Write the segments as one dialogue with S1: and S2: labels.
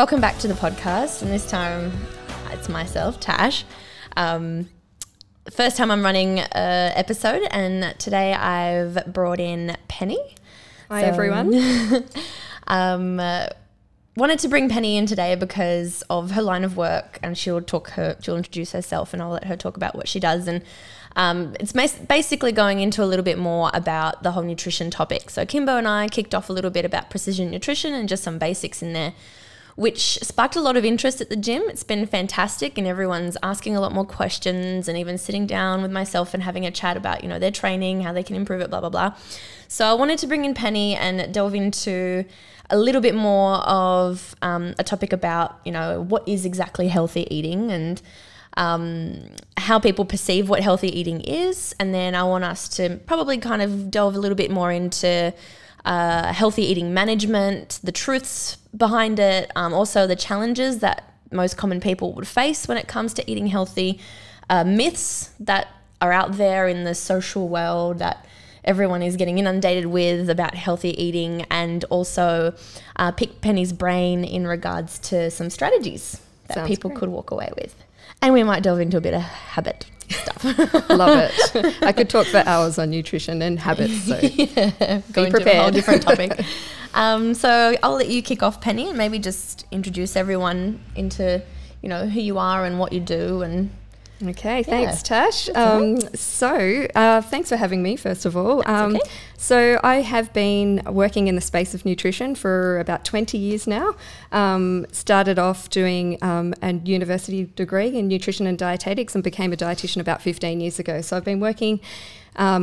S1: Welcome back to the podcast, and this time it's myself, Tash. First time I'm running an episode, and today I've brought in Pennie.
S2: Hi everyone.
S1: Wanted to bring Pennie in today because of her line of work, and she'll introduce herself, and I'll let her talk about what she does. And it's basically going into a little bit more about the whole nutrition topic. So Kimbo and I kicked off a little bit about precision nutrition and just some basics in there, which sparked a lot of interest at the gym. It's been fantastic, and everyone's asking a lot more questions, and even sitting down with myself and having a chat about, their training, how they can improve it, blah, blah, blah. So I wanted to bring in Pennie and delve into a little bit more of a topic about, what is exactly healthy eating, and how people perceive what healthy eating is. And then I want us to probably kind of delve a little bit more into healthy eating management, the truths behind it, also the challenges that most common people would face when it comes to eating healthy, myths that are out there in the social world that everyone is getting inundated with about healthy eating, and also pick Pennie's brain in regards to some strategies that
S2: Sounds
S1: people
S2: great.
S1: could walk away with. And we might delve into a bit of habit stuff.
S2: Love it. I could talk for hours on nutrition and habits, so
S1: Go into
S2: prepared.
S1: a whole different topic. So I'll let you kick off, Pennie, and maybe just introduce everyone into, who you are and what you do. And
S2: Okay, thanks, Tash.
S1: right.
S2: Thanks for having me, first of all.
S1: That's okay.
S2: So I have been working in the space of nutrition for about 20 years now. Started off doing a university degree in nutrition and dietetics, and became a dietitian about 15 years ago. So I've been working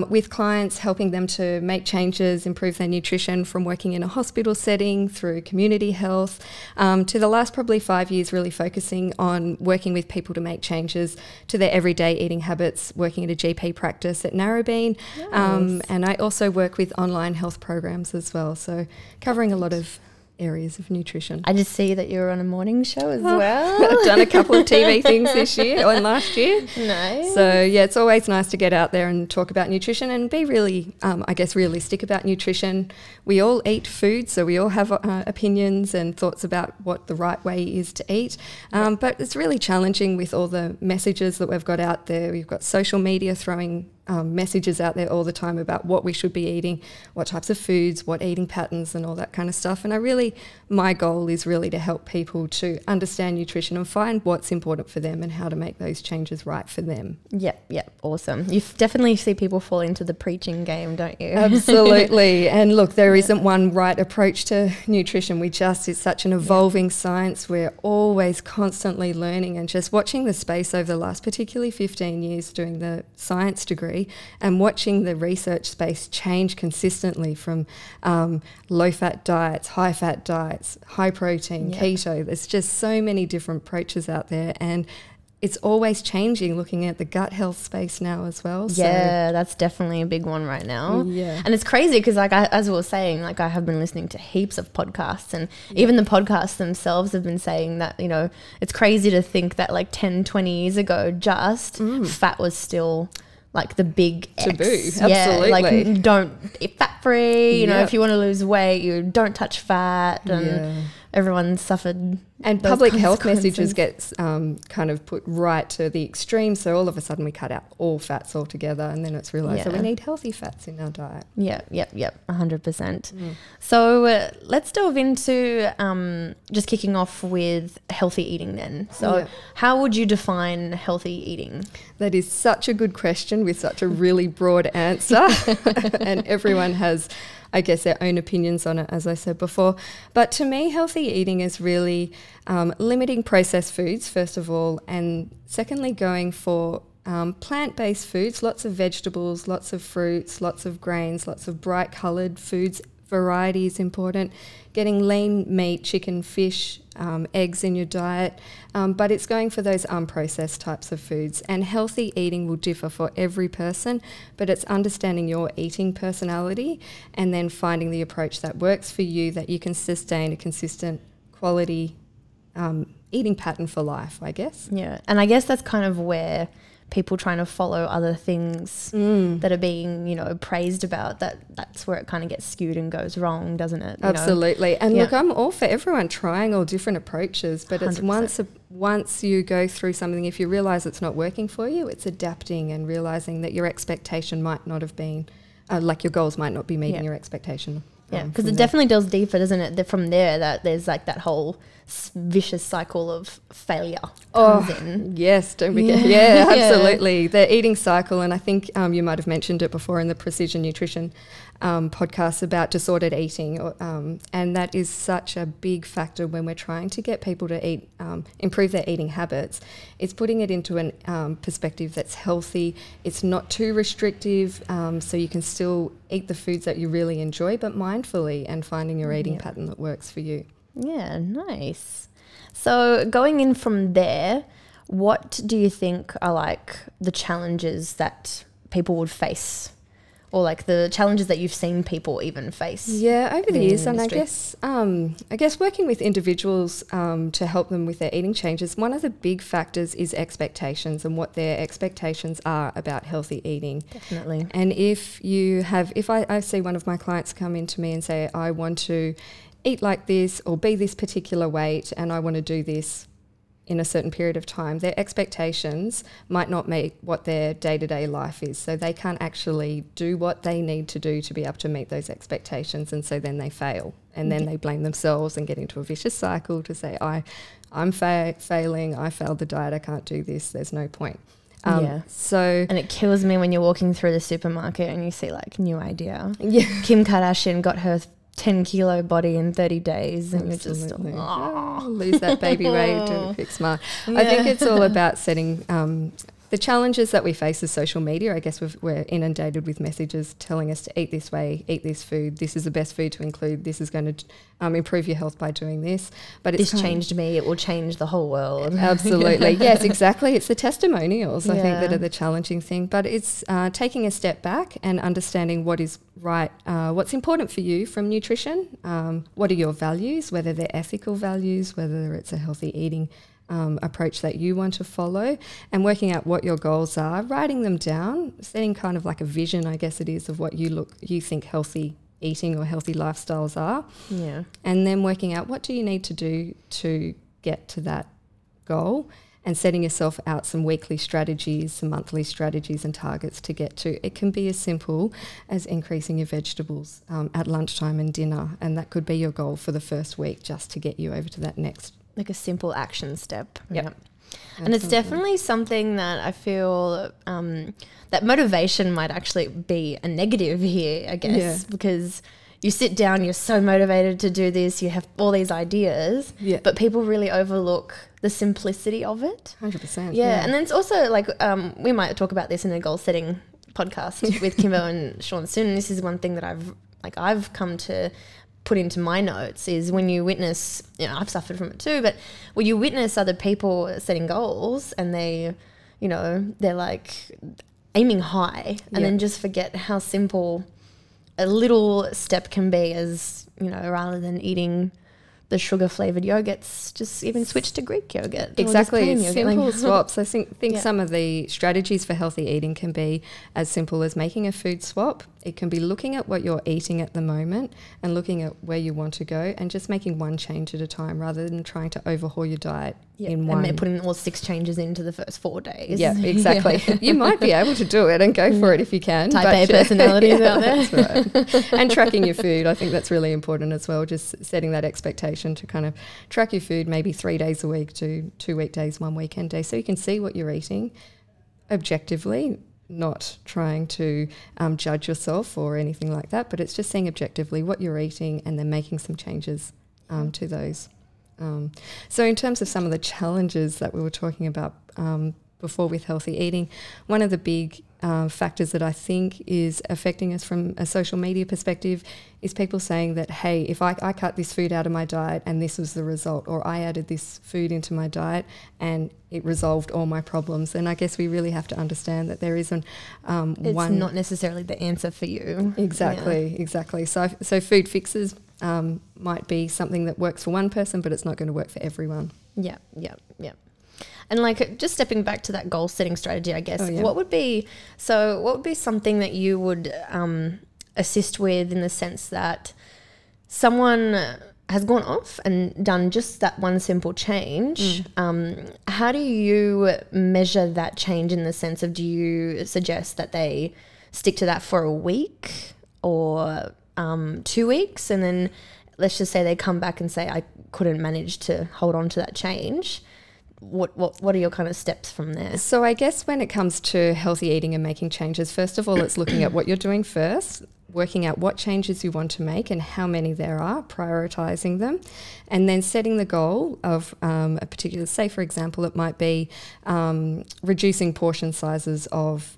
S2: with clients, helping them to make changes, improve their nutrition, from working in a hospital setting through community health, to the last probably 5 years really focusing on working with people to make changes to their everyday eating habits, working at a GP practice at Narrabeen.
S1: Nice.
S2: And I also work with online health programs as well, so covering a lot of areas of nutrition.
S1: I just see that you're on a morning show as well.
S2: I've done a couple of TV things this year and last year.
S1: Nice.
S2: So yeah, it's always nice to get out there and talk about nutrition and be really, realistic about nutrition. We all eat food, so we all have opinions and thoughts about what the right way is to eat. But it's really challenging with all the messages that we've got out there. We've got social media throwing messages out there all the time about what we should be eating, what types of foods, what eating patterns and all that kind of stuff. And my goal is really to help people to understand nutrition and find what's important for them and how to make those changes right for them.
S1: Yep. Awesome. You definitely see people fall into the preaching game, don't you?
S2: Absolutely. And look, there isn't one right approach to nutrition. It's such an evolving science. We're always constantly learning, and just watching the space over the last particularly 15 years doing the science degree, and watching the research space change consistently from low-fat diets, high-fat diets, high protein, keto. There's just so many different approaches out there, and it's always changing, looking at the gut health space now as well.
S1: Yeah, that's definitely a big one right now.
S2: Yeah.
S1: And it's crazy because, as we were saying, I have been listening to heaps of podcasts, and even the podcasts themselves have been saying that, it's crazy to think that 10, 20 years ago, just fat was still the big
S2: Taboo.
S1: X.
S2: Absolutely.
S1: Don't eat fat free,
S2: Yep.
S1: if you want to lose weight, you don't touch fat, and everyone suffered.
S2: And
S1: those
S2: public health
S1: consequences.
S2: messages gets kind of put right to the extreme. So all of a sudden we cut out all fats altogether, and then it's realised that we need healthy fats in our diet.
S1: Yep, 100%. So let's delve into just kicking off with healthy eating then. So how would you define healthy eating?
S2: That is such a good question with such a really broad answer. And everyone has, I guess, their own opinions on it, as I said before. But to me, healthy eating is really limiting processed foods, first of all, and secondly, going for plant-based foods, lots of vegetables, lots of fruits, lots of grains, lots of bright coloured foods. Variety is important. Getting lean meat, chicken, fish, eggs in your diet, but it's going for those unprocessed types of foods. And healthy eating will differ for every person, but it's understanding your eating personality and then finding the approach that works for you, that you can sustain a consistent quality eating pattern for life, I guess.
S1: Yeah, and I guess that's kind of where people trying to follow other things that are being, you know, praised about, that's where it kind of gets skewed and goes wrong, doesn't it?
S2: Absolutely. And look, I'm all for everyone trying all different approaches, but 100%. It's once you go through something, if you realise it's not working for you, it's adapting and realising that your expectation might not have been, like your goals might not be meeting your expectation.
S1: Yeah, because it definitely delves deeper, doesn't it? From there, that there's like that whole vicious cycle of failure comes in.
S2: Yes, don't forget. Yeah, absolutely. The eating cycle, and I think you might have mentioned it before in the Precision Nutrition podcast about disordered eating, and that is such a big factor when we're trying to get people to eat, improve their eating habits. It's putting it into an perspective that's healthy. It's not too restrictive, so you can still eat the foods that you really enjoy, but mindfully, and finding your eating pattern that works for you. Yeah,
S1: nice. So going in from there, what do you think are like the challenges that people would face, or like the challenges that you've seen people even face?
S2: Yeah, over the years, and I guess working with individuals to help them with their eating changes, one of the big factors is expectations and what their expectations are about healthy eating.
S1: Definitely.
S2: And if I see one of my clients come in to me and say, I want to eat like this or be this particular weight and I want to do this in a certain period of time, their expectations might not meet what their day-to-day life is. So they can't actually do what they need to do to be able to meet those expectations, and so then they fail. And then they blame themselves and get into a vicious cycle to say, I'm failing, I failed the diet, I can't do this, there's no point. And it kills me when you're walking through the supermarket and you see like new idea. Yeah. Kim Kardashian got her 10-kilo body in 30 days, and you're just lose that baby weight, do a quick smile. I think it's all about setting the challenges that we face as social media. I guess we're inundated with messages telling us to eat this way, eat this food, this is the best food to include, this is going to improve your health by doing this. But it's changed me, it will change the whole world. Absolutely. Yes, exactly. It's the testimonials, I think, that are the challenging thing. But it's taking a step back and understanding what is right, what's important for you from nutrition, what are your values, whether they're ethical values, whether it's a healthy eating approach that you want to follow, and working out what your goals are, writing them down, setting kind of like a vision, I guess it is, of what you think healthy eating or healthy lifestyles are. Yeah. And then working out what do you need to do to get to that goal, and setting yourself out some weekly strategies, some monthly strategies and targets to get to. It can be as simple as increasing your vegetables at lunchtime and dinner, and that could be your goal for the first week, just to get you over to that next, like a simple action step. Yep. And it's definitely something that I feel that motivation might actually be a negative here, I guess, because you sit down, you're so motivated to do this, you have all these ideas, but people really overlook the simplicity of it. 100%. Yeah. And then it's also like, we might talk about this in a goal setting podcast with Kimbo and Sean soon. This is one thing that I've come to put into my notes, is when you witness, I've suffered from it too, but when you witness other people setting goals and they're like aiming high and then just forget how simple a little step can be, as, rather than eating the sugar-flavoured yogurts, just even switch to Greek yogurt. Exactly. It's simple swaps. I think some of the strategies for healthy eating can be as simple as making a food swap. It can be looking at what you're eating at the moment and looking at where you want to go, and just making one change at a time rather than trying to overhaul your diet in one. And putting all 6 changes into the first 4 days. Yeah, exactly. You might be able to do it, and go for it if you can. Type A personalities out there. That's right. And tracking your food, I think that's really important as well, just setting that expectation to kind of track your food maybe 3 days a week to 2 weekdays, 1 weekend day, so you can see what you're eating objectively, not trying to judge yourself or anything like that, but it's just seeing objectively what you're eating and then making some changes to those. So in terms of some of the challenges that we were talking about before with healthy eating, one of the big factors that I think is affecting us from a social media perspective is people saying that, hey, if I cut this food out of my diet and this was the result, or I added this food into my diet and it resolved all my problems. And I guess we really have to understand that there isn't it's not necessarily the answer for you. Exactly. So food fixes might be something that works for one person, but it's not going to work for everyone. Yeah.
S1: And like just stepping back to that goal setting strategy, I guess,
S2: Oh, yeah.
S1: what would be something that you would assist with in the sense that someone has gone off and done just that one simple change? How do you measure that change in the sense of, do you suggest that they stick to that for a week or 2 weeks, and then let's just say they come back and say, I couldn't manage to hold on to that change? What are your kind of steps from there?
S2: So I guess when it comes to healthy eating and making changes, first of all, it's looking at what you're doing first, working out what changes you want to make and how many there are, prioritizing them, and then setting the goal of a particular, say for example, it might be reducing portion sizes of,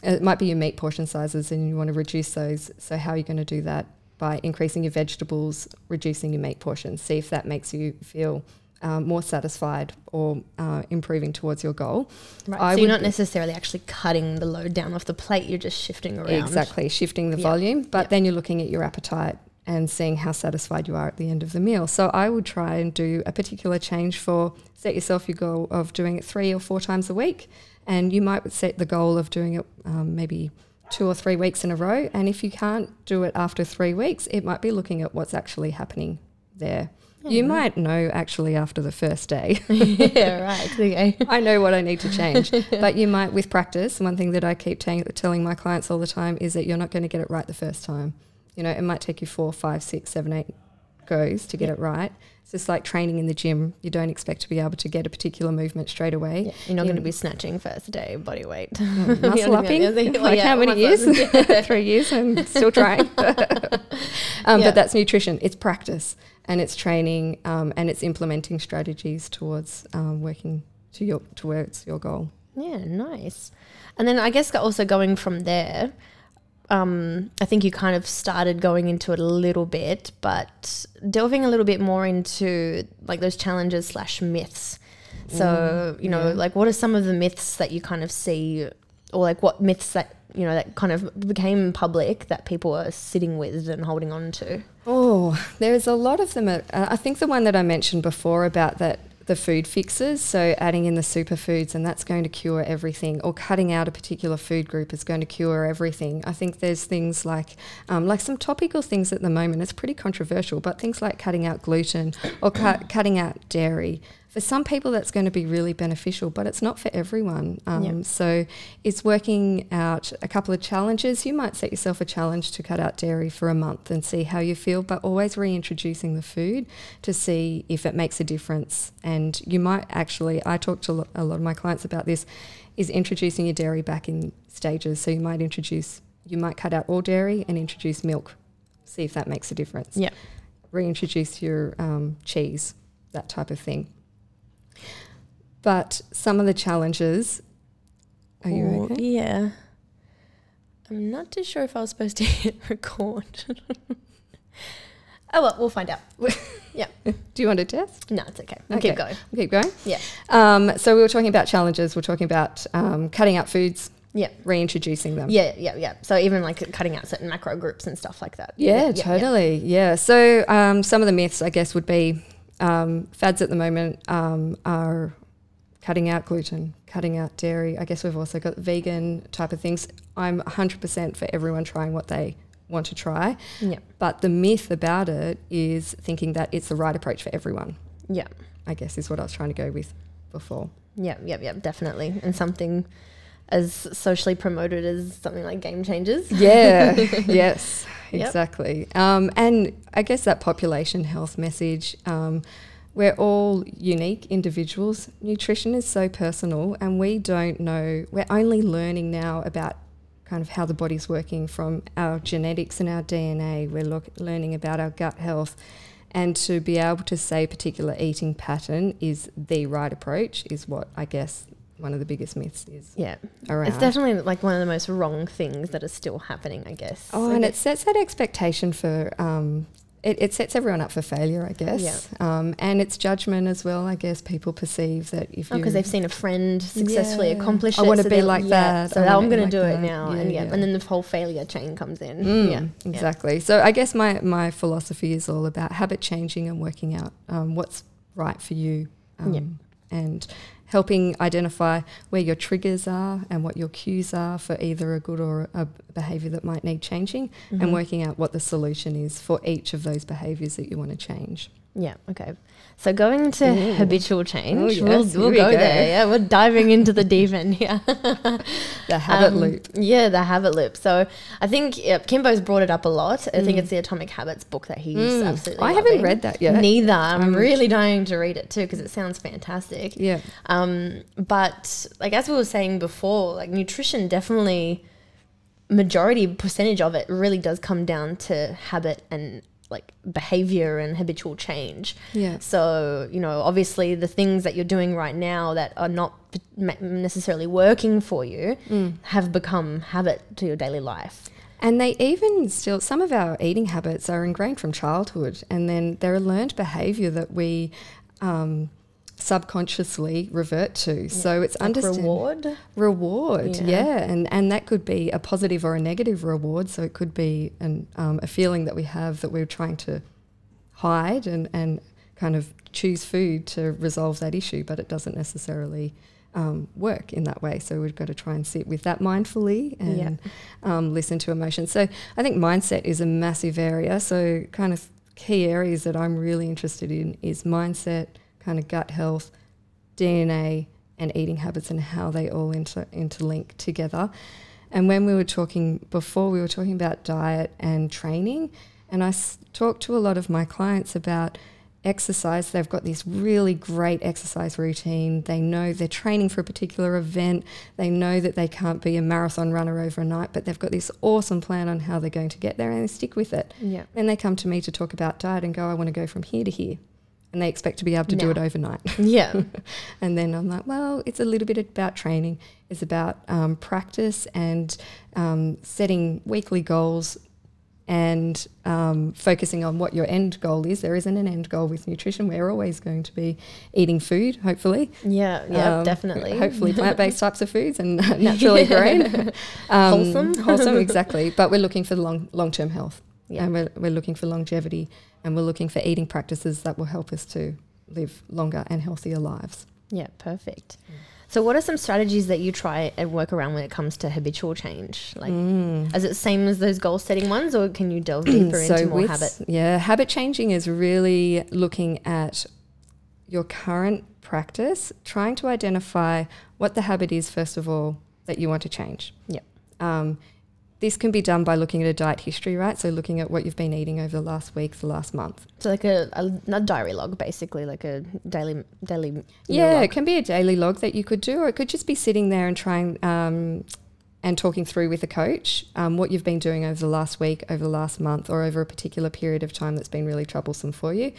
S2: it might be your meat portion sizes and you want to reduce those. So how are you going to do that? By increasing your vegetables, reducing your meat portions. See if that makes you feel more satisfied or improving towards your goal.
S1: Right. So you're not necessarily actually cutting the load down off the plate, you're just shifting around.
S2: Exactly, shifting the volume, but then you're looking at your appetite and seeing how satisfied you are at the end of the meal. So I would try and do a particular change set yourself your goal of doing it 3 or 4 times a week, and you might set the goal of doing it maybe 2 or 3 weeks in a row. And if you can't do it after 3 weeks, it might be looking at what's actually happening there. You might know actually after the first day.
S1: Yeah, right. Okay.
S2: I know what I need to change. But you might, with practice, one thing that I keep telling my clients all the time is that you're not going to get it right the first time. You know, it might take you 4, 5, 6, 7, 8 goes to get it right. It's just like training in the gym. You don't expect to be able to get a particular movement straight away.
S1: Yeah, you're not going to be snatching first day body weight.
S2: Muscle upping? Like how many years? 3 years and still trying. But that's nutrition. It's practice and it's training and it's implementing strategies towards working towards your goal.
S1: Yeah, nice. And then I guess also going from there, I think you kind of started going into it a little bit, but delving a little bit more into like those challenges / myths. So, you know, like what are some of the myths that you kind of see, or like what myths that, you know, that kind of became public that people are sitting with and holding on to?
S2: Oh, there's a lot of them. I think the one that I mentioned before about the food fixes, so adding in the superfoods and that's going to cure everything, or cutting out a particular food group is going to cure everything. I think there's things like some topical things at the moment, it's pretty controversial, but things like cutting out gluten or cutting out dairy. For some people that's going to be really beneficial, but it's not for everyone. So it's working out a couple of challenges. You might set yourself a challenge to cut out dairy for a month and see how you feel, but always reintroducing the food to see if it makes a difference. And you might actually, I talk to a lot of my clients about this, is introducing your dairy back in stages. So you might cut out all dairy and introduce milk, see if that makes a difference.
S1: Yeah.
S2: Reintroduce your cheese, that type of thing. But some of the challenges, are you okay?
S1: Yeah. I'm not too sure if I was supposed to hit record. Oh, well, we'll find out. Yeah.
S2: Do you want to test?
S1: No, it's okay. We'll keep going.
S2: We'll keep going?
S1: Yeah.
S2: So we were talking about challenges. We're talking about cutting out foods.
S1: Yeah.
S2: Reintroducing them.
S1: Yeah. So even like cutting out certain macro groups and stuff like that.
S2: Yeah, totally. Yeah. So some of the myths, I guess, would be fads at the moment are cutting out gluten, cutting out dairy. I guess we've also got vegan type of things. I'm 100% for everyone trying what they want to try.
S1: Yeah.
S2: But the myth about it is thinking that it's the right approach for everyone.
S1: Yeah.
S2: I guess is what I was trying to go with before.
S1: Yeah, definitely. And something as socially promoted as something like Game Changers.
S2: Yeah, yes, exactly. And I guess that population health message, we're all unique individuals. Nutrition is so personal and we don't know, we're only learning now about kind of how the body's working from our genetics and our DNA. We're learning about our gut health. And to be able to say a particular eating pattern is the right approach is what I guess one of the biggest myths is around.
S1: It's definitely like one of the most wrong things that is still happening, I guess.
S2: Oh, and it sets that expectation for, it sets everyone up for failure, I guess.
S1: Yeah.
S2: And it's judgment as well, I guess. People perceive that if you...
S1: because they've seen a friend successfully accomplish it.
S2: I want to be like that.
S1: So I'm going to do it now. And then the whole failure chain comes in.
S2: Exactly. So I guess my philosophy is all about habit changing and working out what's right for you. And helping identify where your triggers are and what your cues are for either a good or a behaviour that might need changing, and working out what the solution is for each of those behaviours that you want to change.
S1: Yeah, okay. So going to habitual change,
S2: yes,
S1: we'll go there. Yeah, we're diving into the deep end here.
S2: The habit loop.
S1: Yeah, the habit loop. So I think Kimbo's brought it up a lot. I think it's the Atomic Habits book that he's absolutely
S2: I
S1: loving.
S2: haven't read that yet.
S1: Neither. I'm really dying to read it too because it sounds fantastic.
S2: Yeah.
S1: But like as we were saying before, like nutrition definitely, majority percentage of it really does come down to habit and like behavior and habitual change.
S2: Yeah.
S1: So, you know, obviously the things that you're doing right now that are not necessarily working for you have become habit to your daily life.
S2: And they even still, some of our eating habits are ingrained from childhood, and then they're a learned behaviour that we subconsciously revert to. Yeah. So it's
S1: like
S2: reward, yeah. And that could be a positive or a negative reward. So it could be a feeling that we have that we're trying to hide and kind of choose food to resolve that issue, but it doesn't necessarily work in that way. So we've got to try and sit with that mindfully and listen to emotions. So I think mindset is a massive area. So kind of key areas that I'm really interested in is mindset, kind of gut health, DNA, and eating habits, and how they all interlink together. And when we were talking before, we were talking about diet and training, and I talked to a lot of my clients about exercise. They've got this really great exercise routine. They know they're training for a particular event. They know that they can't be a marathon runner overnight, but they've got this awesome plan on how they're going to get there, and they stick with it. Yeah. Then they come to me to talk about diet and go, I want to go from here to here. And they expect to be able to do it overnight.
S1: Yeah.
S2: And then I'm like, well, it's a little bit about training. It's about practice and setting weekly goals and focusing on what your end goal is. There isn't an end goal with nutrition. We're always going to be eating food, hopefully.
S1: Yeah, definitely.
S2: Hopefully plant-based types of foods and naturally grown. Wholesome, exactly. But we're looking for long-term health. Yeah. And we're looking for longevity, and we're looking for eating practices that will help us to live longer and healthier lives.
S1: Yeah, perfect. So what are some strategies that you try and work around when it comes to habitual change? Like, is it the same as those goal setting ones, or can you delve deeper into more habit?
S2: Yeah, habit changing is really looking at your current practice, trying to identify what the habit is, first of all, that you want to change. Yeah. This can be done by looking at a diet history, right? So looking at what you've been eating over the last week, the last month.
S1: So like a diary log, basically, like a daily
S2: yeah,
S1: log.
S2: It can be a daily log that you could do, or it could just be sitting there and trying and talking through with a coach what you've been doing over the last week, over the last month, or over a particular period of time that's been really troublesome for you,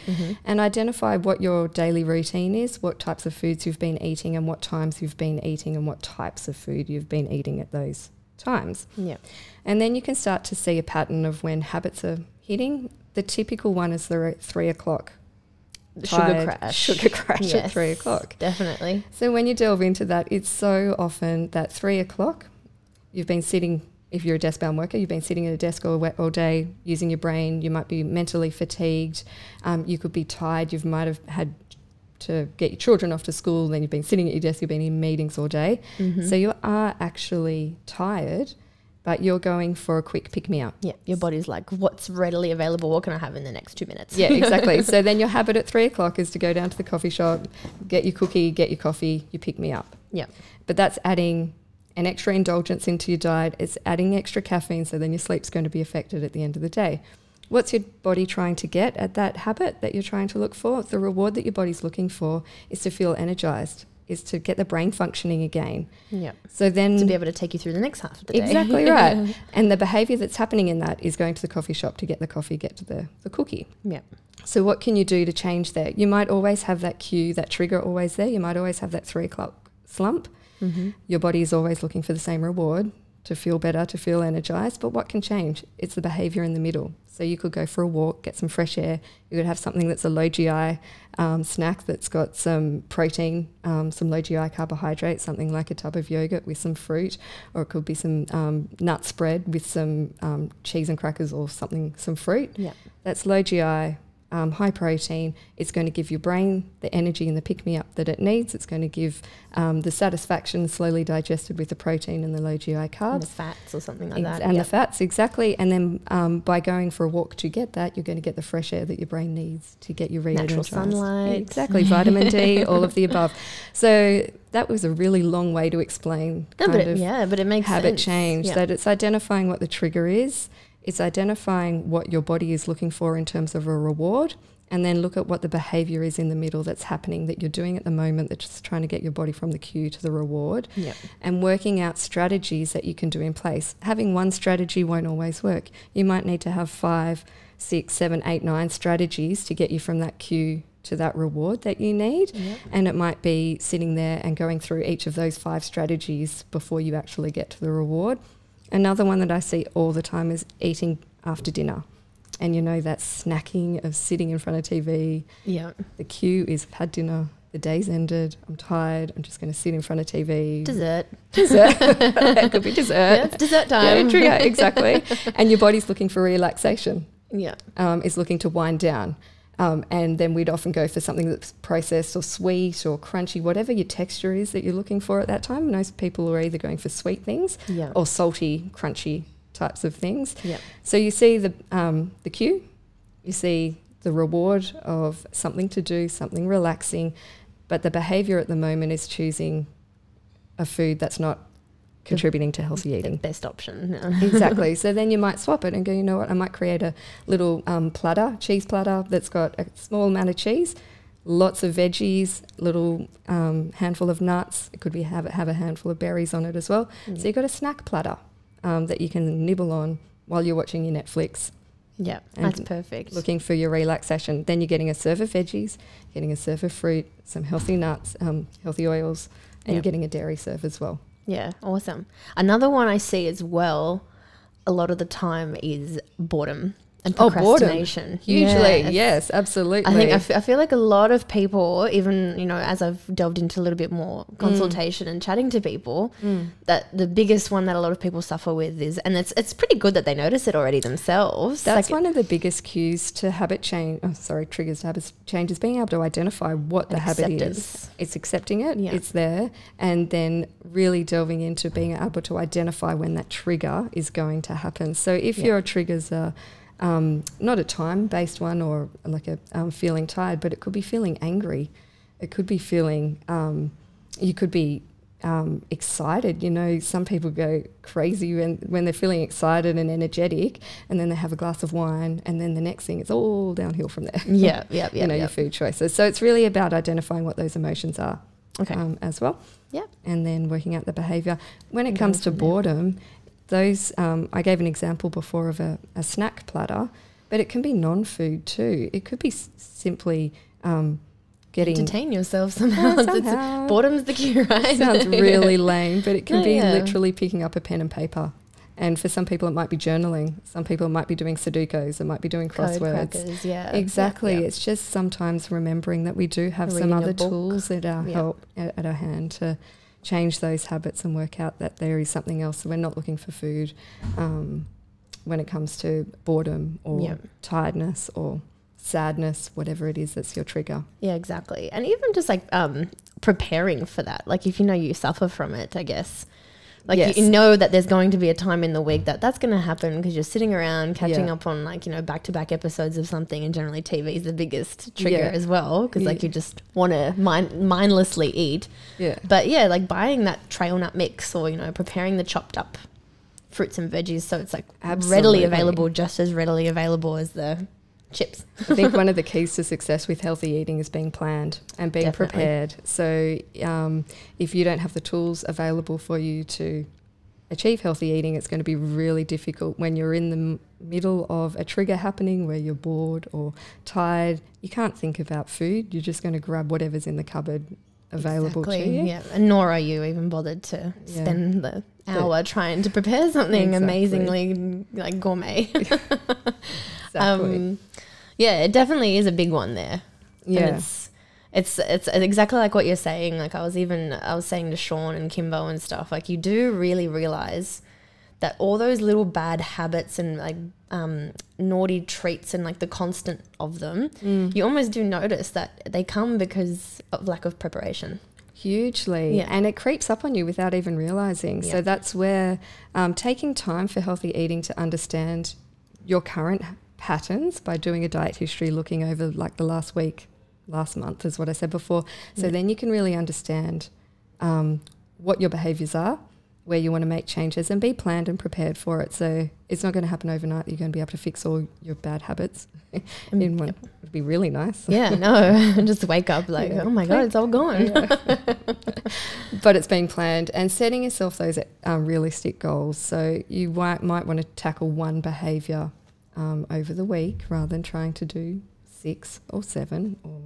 S2: and identify what your daily routine is, what types of foods you've been eating, and what times you've been eating, and what types of food you've been eating at those times. Yeah. And then you can start to see a pattern of when habits are hitting. The typical one is the 3 o'clock
S1: sugar crash
S2: yes, at 3 o'clock.
S1: Definitely.
S2: So when you delve into that, it's so often that 3 o'clock, you've been sitting, if you're a desk-bound worker, you've been sitting at a desk all day using your brain. You might be mentally fatigued. You could be tired. You might have had to get your children off to school, then you've been sitting at your desk, you've been in meetings all day. So you are actually tired, but you're going for a quick pick-me-up.
S1: Yeah, your body's like, what's readily available? What can I have in the next 2 minutes?
S2: Yeah, exactly. So then your habit at 3 o'clock is to go down to the coffee shop, get your cookie, get your coffee, you pick-me-up. Yeah. But that's adding an extra indulgence into your diet. It's adding extra caffeine, so then your sleep's going to be affected at the end of the day. What's your body trying to get at that habit that you're trying to look for? The reward that your body's looking for is to feel energized, is to get the brain functioning again. Yeah. So then
S1: to be able to take you through the next half of the day.
S2: Exactly right. And the behavior that's happening in that is going to the coffee shop to get the coffee, get to the cookie. Yeah. So what can you do to change that? You might always have that cue, that trigger always there. You might always have that 3 o'clock slump. Your body is always looking for the same reward, to feel better, to feel energized. But what can change? It's the behavior in the middle. So you could go for a walk, get some fresh air. You could have something that's a low GI snack that's got some protein, some low GI carbohydrates, something like a tub of yogurt with some fruit, or it could be some nut spread with some cheese and crackers or something, some fruit. Yeah. That's low GI, high protein. It's going to give your brain the energy and the pick-me-up that it needs. It's going to give the satisfaction slowly digested with the protein and the low GI carbs.
S1: And the fats or something like that.
S2: And the fats, exactly. And then by going for a walk to get that, you're going to get the fresh air that your brain needs to get you re-energized.
S1: Natural sunlight.
S2: Exactly, vitamin D, all of the above. So that was a really long way to explain
S1: but it makes
S2: habit
S1: sense.
S2: change.
S1: Yeah.
S2: That it's identifying what the trigger is. It's identifying what your body is looking for in terms of a reward, and then look at what the behavior is in the middle that's happening, that you're doing at the moment, that's just trying to get your body from the cue to the reward, and working out strategies that you can do in place. Having one strategy won't always work. You might need to have 5, 6, 7, 8, 9 strategies to get you from that cue to that reward that you need. And it might be sitting there and going through each of those 5 strategies before you actually get to the reward. Another one that I see all the time is eating after dinner. And you know, that snacking of sitting in front of TV.
S1: Yeah.
S2: The cue is I've had dinner, the day's ended, I'm tired, I'm just going to sit in front of TV.
S1: Dessert.
S2: It could be dessert.
S1: Yeah, it's dessert time.
S2: Yeah, trigger, exactly. And your body's looking for relaxation.
S1: Yeah.
S2: Is looking to wind down. And then we'd often go for something that's processed or sweet or crunchy, whatever your texture is that you're looking for at that time. Most people are either going for sweet things or salty, crunchy types of things. So you see the cue, you see the reward of something to do, something relaxing, but the behaviour at the moment is choosing a food that's not contributing to healthy eating.
S1: The best option.
S2: Exactly. So then you might swap it and go, you know what, I might create a little cheese platter that's got a small amount of cheese, lots of veggies, little handful of nuts. It could be have a handful of berries on it as well. So you've got a snack platter that you can nibble on while you're watching your Netflix.
S1: Yeah, that's perfect.
S2: Looking for your relaxation. Then you're getting a serve of veggies, getting a serve of fruit, some healthy nuts, healthy oils, and you're getting a dairy serve as well.
S1: Yeah, awesome. Another one I see as well a lot of the time is boredom and procrastination.
S2: Boredom. Hugely, yes, absolutely.
S1: I feel like a lot of people, even, you know, as I've delved into a little bit more consultation and chatting to people, that the biggest one that a lot of people suffer with is, and it's pretty good that they notice it already themselves.
S2: That's one of the biggest cues to habit change, triggers to habit change, is being able to identify what the habit is. It's accepting it, it's there, and then really delving into being able to identify when that trigger is going to happen. So if your triggers are not a time-based one or like a feeling tired, but it could be feeling angry. It could be feeling, you could be excited. You know, some people go crazy when they're feeling excited and energetic, and then they have a glass of wine, and then the next thing it's all downhill from there. Your food choices. So it's really about identifying what those emotions are as well. And then working out the behaviour. When it comes to boredom, those, I gave an example before of a snack platter, but it can be non-food too. It could be simply
S1: entertain yourself somehow. Boredom's the cue, right?
S2: Sounds really lame, but it can be literally picking up a pen and paper. And for some people it might be journaling. Some people might be doing Sudokus. It might be doing crosswords.
S1: Code crackers,
S2: exactly. It's just sometimes remembering that we do have some other tools at our at our hand to change those habits and work out that there is something else. So we're not looking for food when it comes to boredom or tiredness or sadness, whatever it is that's your trigger.
S1: Yeah, exactly. And even just like preparing for that. Like if you know you suffer from it, I guess. Like you know that there's going to be a time in the week that's going to happen because you're sitting around catching up on like, you know, back-to-back episodes of something, and generally TV is the biggest trigger as well because like you just want to mindlessly eat. But like buying that trail nut mix or, you know, preparing the chopped up fruits and veggies so it's like readily available, just as readily available as the chips.
S2: I think one of the keys to success with healthy eating is being planned and being prepared. So if you don't have the tools available for you to achieve healthy eating, it's going to be really difficult when you're in the middle of a trigger happening where you're bored or tired. You can't think about food. You're just going to grab whatever's in the cupboard available to you.
S1: Yeah, and nor are you even bothered to spend the hour trying to prepare something amazingly like gourmet. It definitely is a big one there. And it's exactly like what you're saying. Like I was saying to Sean and Kimbo and stuff, like you do really realize that all those little bad habits and like naughty treats and like the constant of them, you almost do notice that they come because of lack of preparation.
S2: Hugely.
S1: Yeah.
S2: And it creeps up on you without even realizing.
S1: Yeah.
S2: So that's where taking time for healthy eating to understand your current patterns by doing a diet history, looking over like the last week, last month is what I said before. So then you can really understand what your behaviors are, where you want to make changes, and be planned and prepared for it. So it's not going to happen overnight. You're going to be able to fix all your bad habits in one. It'd be really nice.
S1: Yeah, no, just wake up like, oh my God, it's all gone.
S2: Yeah. But it's being planned and setting yourself those realistic goals. So you might want to tackle one behaviour over the week rather than trying to do 6 or 7 or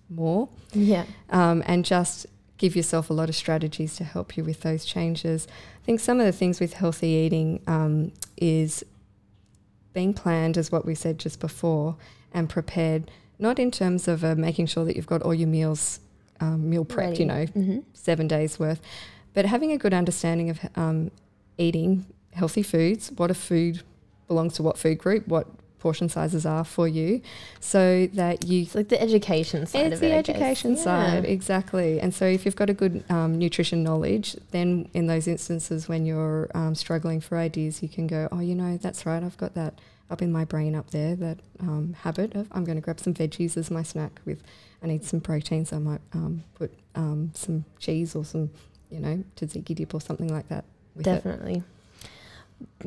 S2: more.
S1: Yeah.
S2: And just give yourself a lot of strategies to help you with those changes. I think some of the things with healthy eating is being planned, as what we said just before, and prepared, not in terms of making sure that you've got all your meals meal prepped,
S1: Ready.
S2: 7 days worth, but having a good understanding of eating healthy foods, what a food belongs to what food group, what portion sizes are for you, so that you...
S1: It's like the education side of it.
S2: It's the education side, exactly. And so if you've got a good nutrition knowledge, then in those instances when you're struggling for ideas, you can go, oh, that's right, I've got that up in my brain up there, that habit of I'm going to grab some veggies as my snack with, I need some protein, so I might put some cheese or some, tzatziki dip or something like that with it.
S1: Definitely.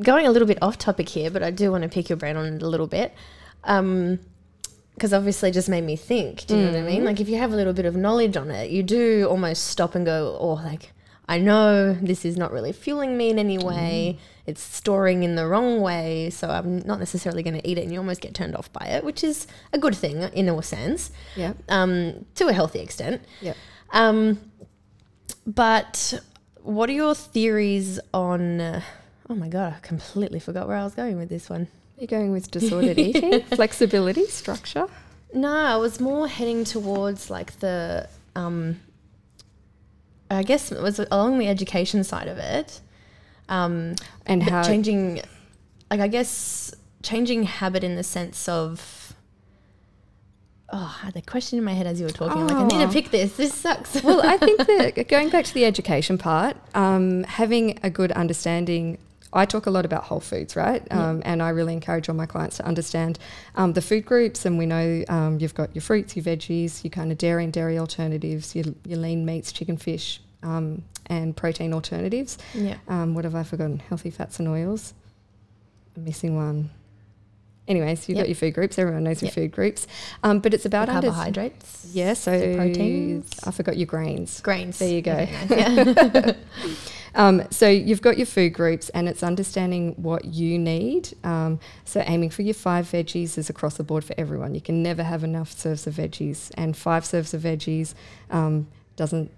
S1: Going a little bit off topic here, but I do want to pick your brain on it a little bit, because obviously it just made me think. Do you know what I mean? Like if you have a little bit of knowledge on it, you do almost stop and go, oh, like I know this is not really fueling me in any way. It's storing in the wrong way, so I'm not necessarily going to eat it, and you almost get turned off by it, which is a good thing in a sense.
S2: Yeah.
S1: To a healthy extent.
S2: Yeah.
S1: But what are your theories on... oh my God, I completely forgot where I was going with this one.
S2: You're going with disordered eating, flexibility, structure?
S1: No, I was more heading towards like the, I guess it was along the education side of it.
S2: And how...
S1: Changing, like I guess, changing habit in the sense of... Oh, I had the question in my head as you were talking. I'm like, I need to pick this. This sucks.
S2: Well, I think that going back to the education part, having a good understanding... I talk a lot about whole foods, right? And I really encourage all my clients to understand the food groups. And we know you've got your fruits, your veggies, your kind of dairy and dairy alternatives, your lean meats, chicken, fish, and protein alternatives.
S1: Yeah.
S2: What have I forgotten? Healthy fats and oils. I'm missing one. Anyways, you've got your food groups. Everyone knows your food groups. But it's about...
S1: carbohydrates.
S2: Yeah, so...
S1: the proteins.
S2: I forgot your grains.
S1: Grains.
S2: There you go.
S1: Okay, nice.
S2: So you've got your food groups, and it's understanding what you need. So aiming for your 5 veggies is across the board for everyone. You can never have enough serves of veggies, and 5 serves of veggies doesn't...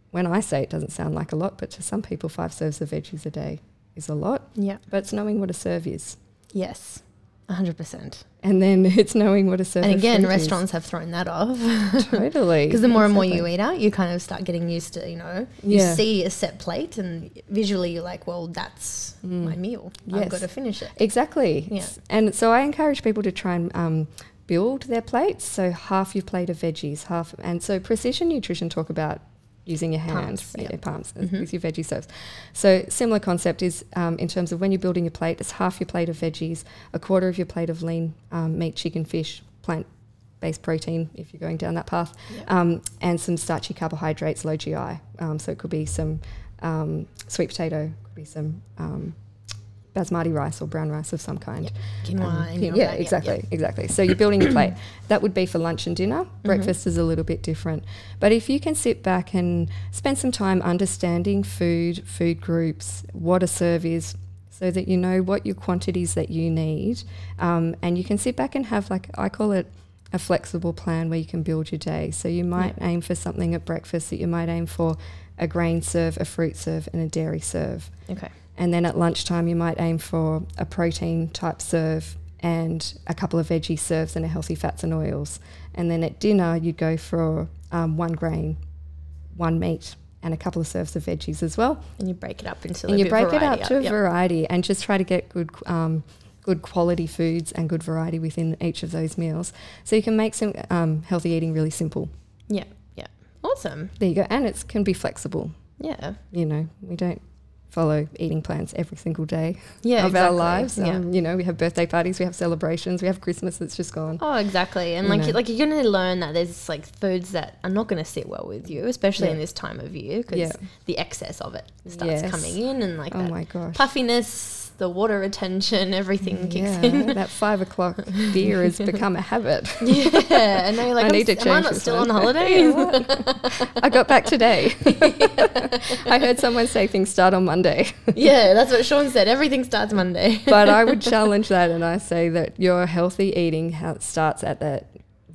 S2: When I say it, doesn't sound like a lot, but to some people 5 serves of veggies a day is a lot.
S1: Yeah.
S2: But it's knowing what a serve is.
S1: Yes. 100%.
S2: And then it's knowing what a serve
S1: and again,
S2: of fruit
S1: restaurants have thrown that off.
S2: Totally.
S1: Because the more and more you eat out, you kind of start getting used to, you see a set plate and visually you're like, well, that's my meal. I've got to finish it.
S2: Exactly.
S1: Yeah.
S2: And so I encourage people to try and build their plates. So half your plate of veggies, half. And so precision nutrition talk about using your hand, palms with your veggie serves. So similar concept is in terms of when you're building your plate, it's half your plate of veggies, a quarter of your plate of lean meat, chicken, fish, plant-based protein if you're going down that path, and some starchy carbohydrates, low GI. So it could be some sweet potato, could be some basmati rice or brown rice of some kind.
S1: Quinoa.
S2: Exactly. So you're building your plate. That would be for lunch and dinner. Breakfast is a little bit different. But if you can sit back and spend some time understanding food groups, what a serve is, so that you know what your quantities that you need, and you can sit back and have, like, I call it a flexible plan where you can build your day. So you might aim for something at breakfast that you might aim for a grain serve, a fruit serve, and a dairy serve.
S1: Okay.
S2: And then at lunchtime, you might aim for a protein type serve and a couple of veggie serves and a healthy fats and oils. And then at dinner, you'd go for 1 grain, 1 meat, and a couple of serves of veggies as well.
S1: And you break it up into
S2: a variety and just try to get good quality foods and good variety within each of those meals. So you can make some healthy eating really simple.
S1: Yeah, yeah. Awesome.
S2: There you go. And it can be flexible.
S1: Yeah.
S2: You know, we don't follow eating plans every single day
S1: our
S2: lives. You know, we have birthday parties, we have celebrations, we have Christmas that's just gone.
S1: Oh, exactly. And you're going to learn that there's like foods that are not going to sit well with you, especially in this time of year, because the excess of it starts coming in, and like that
S2: my gosh,
S1: puffiness, the water retention, everything kicks in.
S2: That 5 o'clock beer has become a habit.
S1: Yeah, and now you're like, am I not still on holiday?
S2: I got back today. I heard someone say things start on Monday.
S1: Yeah, that's what Sean said. Everything starts Monday.
S2: But I would challenge that, and I say that your healthy eating starts at that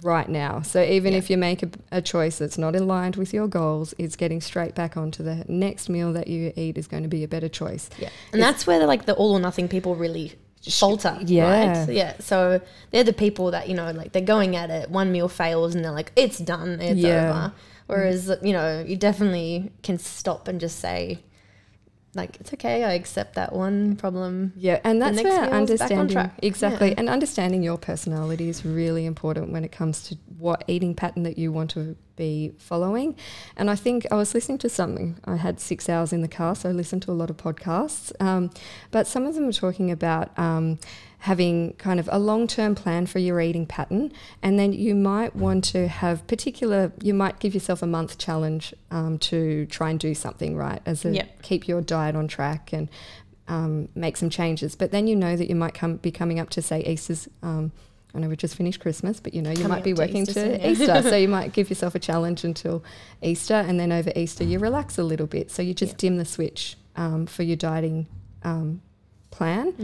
S2: right now. So even if you make a choice that's not aligned with your goals, it's getting straight back onto the next meal that you eat is going to be a better choice.
S1: Yeah, and that's where the all or nothing people really falter.
S2: Yeah.
S1: Right? Yeah. So they're the people that, you know, like they're going at it, one meal fails and they're like, it's done, it's over. Whereas, you know, you definitely can stop and just say, like, it's okay, I accept that one problem.
S2: Yeah, and that's where understanding,
S1: exactly,
S2: and understanding your personality is really important when it comes to what eating pattern that you want to be following. And I think I was listening to something, I had 6 hours in the car, so I listened to a lot of podcasts, but some of them were talking about having kind of a long-term plan for your eating pattern, and then you might want to have you might give yourself a month challenge to try and do something right, keep your diet on track and make some changes. But then you know that you might be coming up to, say, Easter's, I know we just finished Christmas, but you know, you might be working to Easter. So you might give yourself a challenge until Easter, and then over Easter you relax a little bit. So you just dim the switch for your dieting plan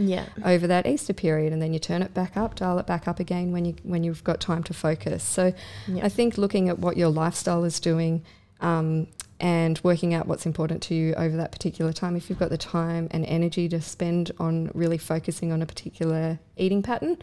S2: over that Easter period, and then you turn it back up, dial it back up again when you've got time to focus. So I think looking at what your lifestyle is doing and working out what's important to you over that particular time, if you've got the time and energy to spend on really focusing on a particular eating pattern,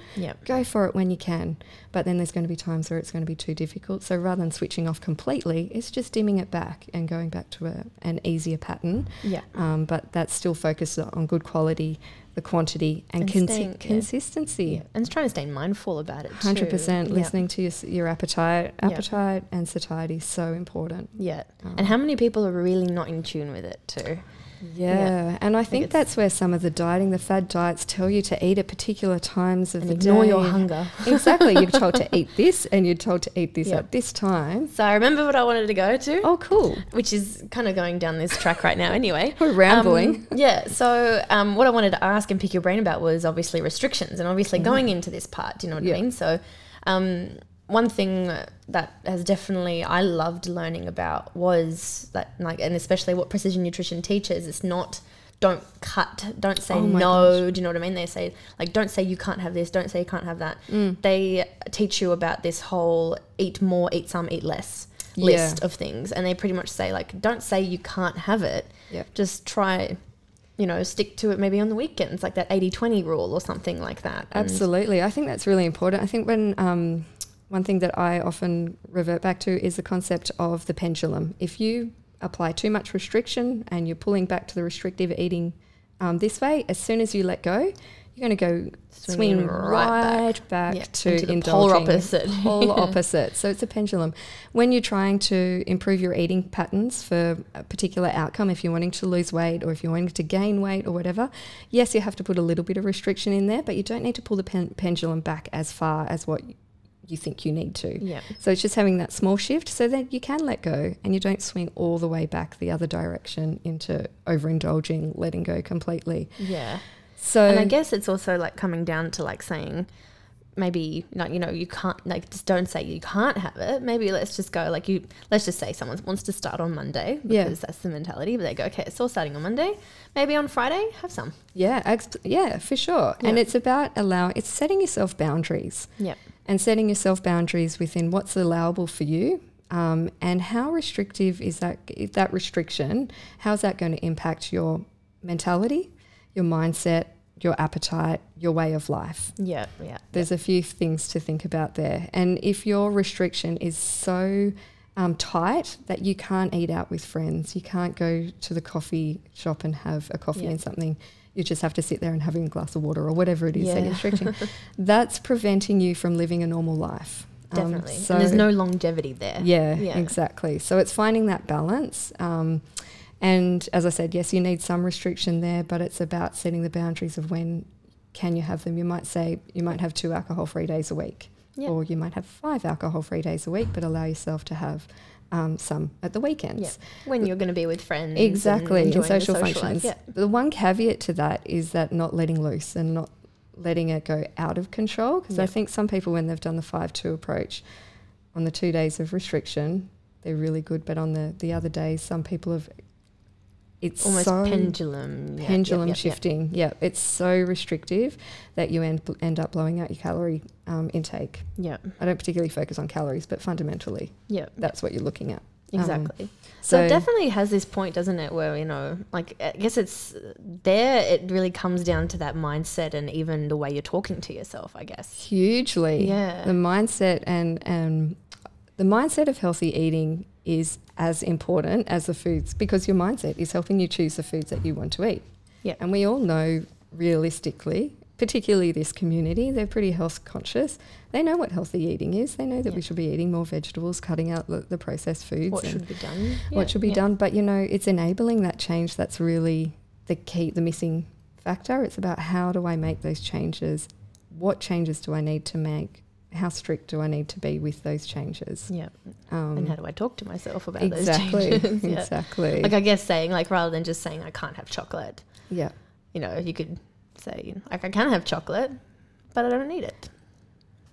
S2: go for it when you can. But then there's going to be times where it's going to be too difficult. So rather than switching off completely, it's just dimming it back and going back to an easier pattern. But that's still focused on good quality, the quantity and consistency.
S1: Yeah. And trying to stay mindful about it too.
S2: 100%. Listening to your appetite and satiety is so important.
S1: Yeah. And how many people are really not in tune with it too?
S2: Yeah, and I think that's where some of the fad diets tell you to eat at particular times of the day.
S1: Ignore your hunger.
S2: Exactly. You're told to eat this and you're told to eat this at this time.
S1: So I remember what I wanted to go to.
S2: Oh, cool.
S1: Which is kind of going down this track right now anyway.
S2: We're rambling.
S1: So what I wanted to ask and pick your brain about was obviously restrictions and obviously going into this part. Do you know what I mean? So one thing that has definitely I loved learning about was that, like, and especially what precision nutrition teaches, it's not don't say no. Do you know what I mean? They say, like, don't say you can't have this, don't say you can't have that. They teach you about this whole eat more, eat some, eat less list of things, and they pretty much say, like, don't say you can't have it, just try, you know, stick to it maybe on the weekends, like that 80-20 rule or something like that.
S2: Absolutely. I think that's really important. I think when one thing that I often revert back to is the concept of the pendulum. If you apply too much restriction and you're pulling back to the restrictive eating this way, as soon as you let go, you're going to go swing right back to indulging. Polar opposite. So it's a pendulum. When you're trying to improve your eating patterns for a particular outcome, if you're wanting to lose weight or if you're wanting to gain weight or whatever, yes, you have to put a little bit of restriction in there, but you don't need to pull the pendulum back as far as what you think you need to. So it's just having that small shift so that you can let go and you don't swing all the way back the other direction into overindulging, letting go completely. So,
S1: and I guess it's also like coming down to like saying maybe, like, you know, you can't, like, just don't say you can't have it. Maybe let's just go, like, let's just say someone wants to start on Monday because that's the mentality, but they go, okay, it's all starting on Monday. Maybe on Friday, have some.
S2: For sure. And it's about it's setting yourself boundaries. And setting yourself boundaries within what's allowable for you, and how restrictive is that restriction, how's that going to impact your mentality, your mindset, your appetite, your way of life. There's a few things to think about there. And if your restriction is so tight that you can't eat out with friends. You can't go to the coffee shop and have a coffee and something. You just have to sit there and having a glass of water or whatever it is that you're restricting. That's preventing you from living a normal life.
S1: Definitely. So and there's no longevity there.
S2: Yeah, exactly. So it's finding that balance. And as I said, yes, you need some restriction there, but it's about setting the boundaries of when can you have them. You might say you might have 2 alcohol-free days a week, or you might have 5 alcohol-free days a week, but allow yourself to have some at the weekends.
S1: When you're going to be with friends.
S2: Exactly, in social functions.
S1: Life,
S2: The one caveat to that is that not letting loose and not letting it go out of control, because I think some people, when they've done the 5-2 approach, on the 2 days of restriction, they're really good, but on the other days, some people have... It's
S1: almost
S2: so
S1: pendulum
S2: shifting. It's so restrictive that you end up blowing out your calorie intake. I don't particularly focus on calories, but fundamentally, that's what you're looking at.
S1: Exactly. So it definitely has this point, doesn't it, where, you know, like, I guess it's there, it really comes down to that mindset and even the way you're talking to yourself, I guess.
S2: Hugely. The mindset and the mindset of healthy eating is as important as the foods, because your mindset is helping you choose the foods that you want to eat. And we all know, realistically, particularly this community, they're pretty health conscious. They know what healthy eating is. They know that we should be eating more vegetables, cutting out the processed foods.
S1: What should be done.
S2: What should be done. But, you know, it's enabling that change that's really the key, the missing factor. It's about, how do I make those changes? What changes do I need to make? How strict do I need to be with those changes?
S1: And how do I talk to myself about those changes?
S2: Exactly.
S1: Like, I guess saying, like, rather than just saying I can't have chocolate. You know, you could say, like, I can have chocolate, but I don't need it.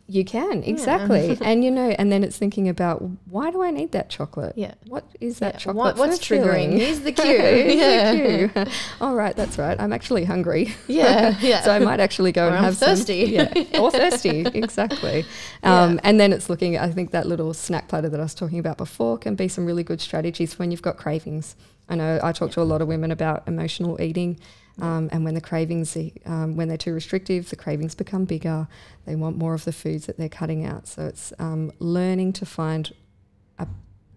S2: You can, exactly. And, you know, and then it's thinking about, why do I need that chocolate? What is that chocolate?
S1: What's triggering? Here's the cue.
S2: Here's the cue. All right, that's right. I'm actually hungry. So I might actually go and have
S1: thirsty.
S2: Some. Or thirsty, exactly. And then it's looking at, I think that little snack platter that I was talking about before can be some really good strategies when you've got cravings. I know I talk to a lot of women about emotional eating. And when the cravings, when they're too restrictive, the cravings become bigger. They want more of the foods that they're cutting out. So it's learning to find a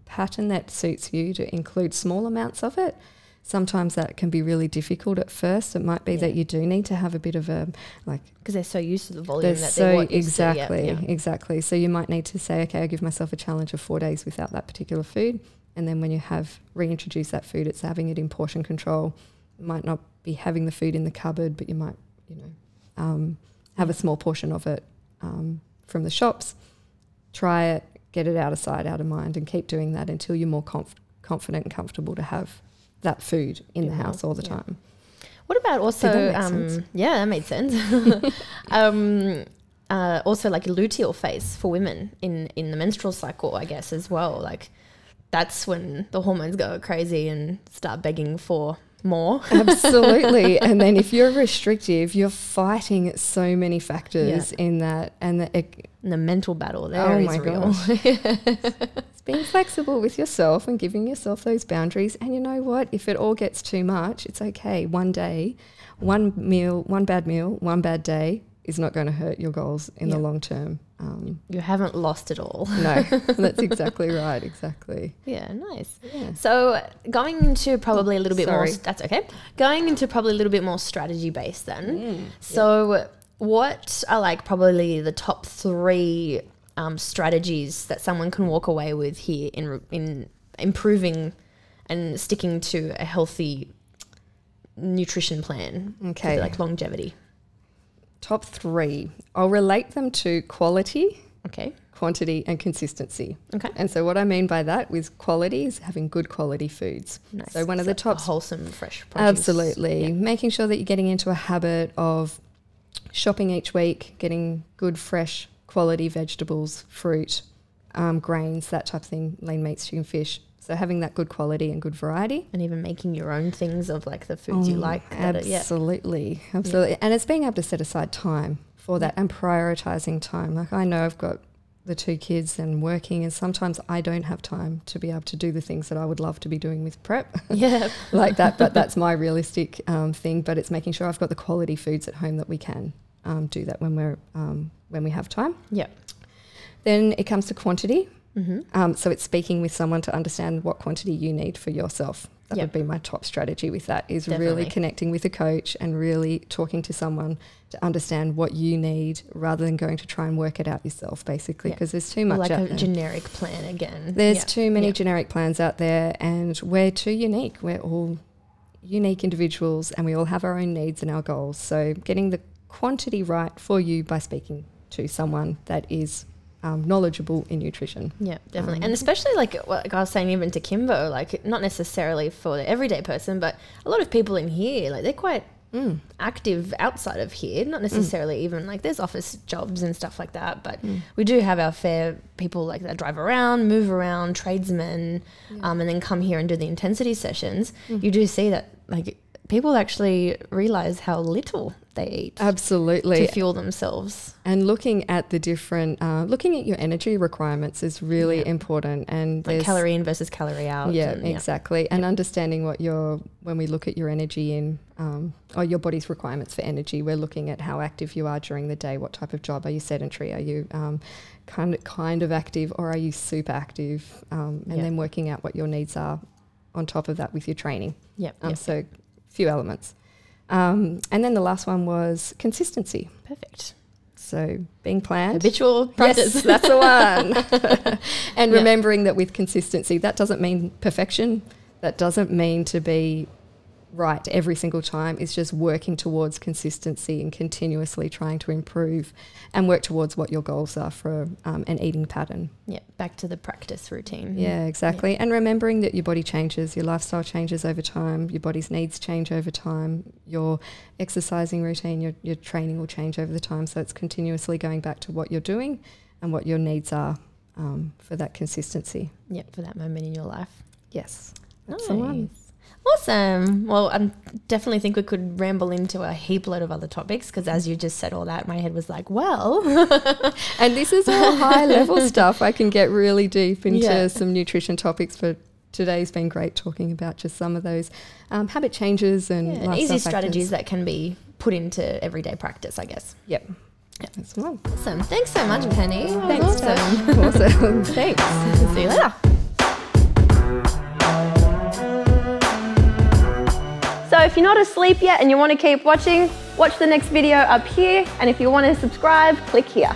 S2: pattern that suits you to include small amounts of it. Sometimes that can be really difficult at first. It might be that you do need to have a bit of a, like...
S1: Because they're so used to the volume that they want.
S2: Exactly. So you might need to say, okay, I'll give myself a challenge of 4 days without that particular food. And then when you have reintroduced that food, it's having it in portion control. It might not be having the food in the cupboard, but you might, you know, have a small portion of it from the shops. Try it, get it out of sight, out of mind, and keep doing that until you're more confident and comfortable to have that food in the house all the time.
S1: What about also, that made sense. Also like luteal phase for women in the menstrual cycle, I guess, as well. Like, that's when the hormones go crazy and start begging for more.
S2: Absolutely. And then if you're restrictive, you're fighting so many factors in that, and
S1: the mental battle there is real.
S2: It's being flexible with yourself and giving yourself those boundaries. And you know what, if it all gets too much, it's okay. One day, one bad meal, one bad day is not going to hurt your goals in the long term.
S1: You haven't lost it all.
S2: No, that's exactly right. Exactly.
S1: Yeah, nice. Yeah. So going into probably a little bit more, that's okay. Going into probably a little bit more strategy based then. So what are like probably the top 3 strategies that someone can walk away with here in improving and sticking to a healthy nutrition plan? Okay. Like longevity.
S2: Top 3. I'll relate them to quality,
S1: okay,
S2: quantity, and consistency.
S1: Okay.
S2: And so what I mean by that with quality is having good quality foods.
S1: Nice.
S2: So one of the top...
S1: wholesome, fresh produce.
S2: Absolutely. Yeah. Making sure that you're getting into a habit of shopping each week, getting good, fresh, quality vegetables, fruit, grains, that type of thing, lean meats, chicken, fish. So having that good quality and good variety.
S1: And even making your own things of like the foods you like.
S2: Absolutely. Absolutely. Yeah. And it's being able to set aside time for that and prioritizing time. Like, I know I've got the 2 kids and working, and sometimes I don't have time to be able to do the things that I would love to be doing with prep. Like that. But that's my realistic thing. But it's making sure I've got the quality foods at home that we can do that when we have time.
S1: Yeah.
S2: Then it comes to quantity. So it's speaking with someone to understand what quantity you need for yourself. That would be my top strategy with that, is really connecting with a coach and really talking to someone to understand what you need rather than going to try and work it out yourself, basically, because there's too much out there.
S1: Generic plan again.
S2: There's too many generic plans out there, and we're too unique. We're all unique individuals and we all have our own needs and our goals. So getting the quantity right for you by speaking to someone that is knowledgeable in nutrition.
S1: Yeah, definitely. And especially like I was saying, even to Kimbo, like not necessarily for the everyday person, but a lot of people in here, like they're quite active outside of here, not necessarily even like there's office jobs and stuff like that, but we do have our fair people like that drive around, move around, tradesmen, and then come here and do the intensity sessions. You do see that like people actually realize how little they eat.
S2: Absolutely.
S1: To fuel themselves.
S2: And looking at the different, looking at your energy requirements is really important. And
S1: like calorie in versus calorie out.
S2: Yeah, exactly. And understanding what when we look at your energy in, or your body's requirements for energy, we're looking at how active you are during the day. What type of job? Are you sedentary? Are you kind of active, or are you super active? And then working out what your needs are on top of that with your training. So few elements. And then the last one was consistency.
S1: Perfect.
S2: So being planned.
S1: Habitual practice.
S2: Yes, that's the one. And remembering that with consistency, that doesn't mean perfection. That doesn't mean to be right every single time. It's just working towards consistency and continuously trying to improve and work towards what your goals are for an eating pattern.
S1: Yeah, back to the practice routine.
S2: Yeah, exactly. And remembering that your body changes, your lifestyle changes over time, your body's needs change over time, your exercising routine, your training will change over the time. So it's continuously going back to what you're doing and what your needs are for that consistency.
S1: Yeah, for that moment in your life.
S2: Yes, that's
S1: nice.
S2: the one.
S1: Awesome. Well, I definitely think we could ramble into a heap load of other topics because as you just said all that, my head was like, well.
S2: And this is all high level stuff. I can get really deep into some nutrition topics, but today's been great talking about just some of those habit changes and lifestyle
S1: easy
S2: factors.
S1: strategies that can be put into everyday practice, I guess.
S2: Yep. That's the one.
S1: Awesome. Thanks so much, Penny.
S2: Thanks,
S1: awesome.
S2: Awesome. Thanks.
S1: See you later. So if you're not asleep yet and you want to keep watching, watch the next video up here. And if you want to subscribe, click here.